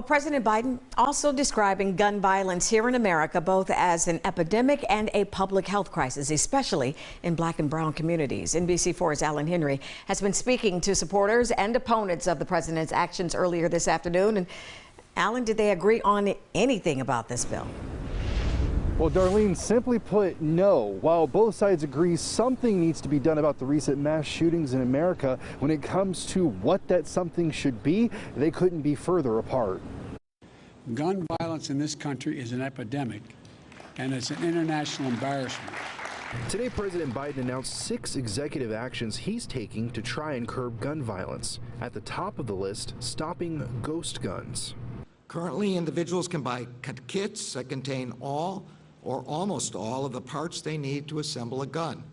President Biden also describing gun violence here in America both as an epidemic and a public health crisis, especially in black and brown communities. NBC4's Alan Henry has been speaking to supporters and opponents of the president's actions earlier this afternoon. And Alan, did they agree on anything about this bill? Well, Darlene, simply put, no. While both sides agree something needs to be done about the recent mass shootings in America, when it comes to what that something should be, they couldn't be further apart. Gun violence in this country is an epidemic, and it's an international embarrassment. Today, President Biden announced 6 executive actions he's taking to try and curb gun violence. At the top of the list, stopping ghost guns. Currently, individuals can buy kits that contain all or almost all of the parts they need to assemble a gun.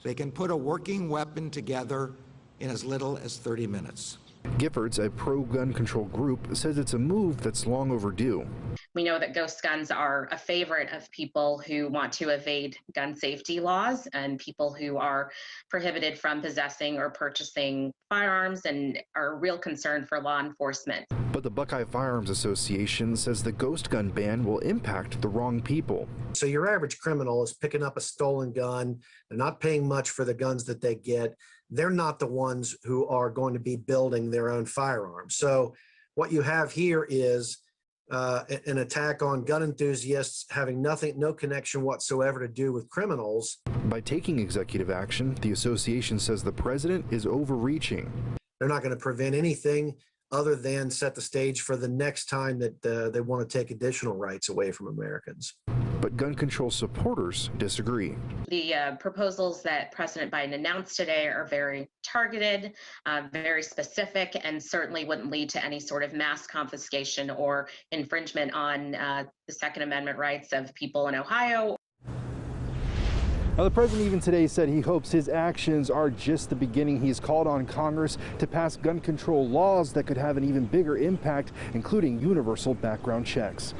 They can put a working weapon together in as little as 30 minutes. Giffords, a pro-gun control group, says it's a move that's long overdue. We know that ghost guns are a favorite of people who want to evade gun safety laws and people who are prohibited from possessing or purchasing firearms and are a real concern for law enforcement. But the Buckeye Firearms Association says the ghost gun ban will impact the wrong people. So your average criminal is picking up a stolen gun. They're not paying much for the guns that they get. They're not the ones who are going to be building their own firearms. So what you have here is an attack on gun enthusiasts having no connection whatsoever to do with criminals. By taking executive action, the association says the president is overreaching. They're not going to prevent anything other than set the stage for the next time that they want to take additional rights away from Americans. But gun control supporters disagree. The proposals that President Biden announced today are very targeted, very specific, and certainly wouldn't lead to any sort of mass confiscation or infringement on the Second Amendment rights of people in Ohio. Now, the president even today said he hopes his actions are just the beginning. He's called on Congress to pass gun control laws that could have an even bigger impact, including universal background checks.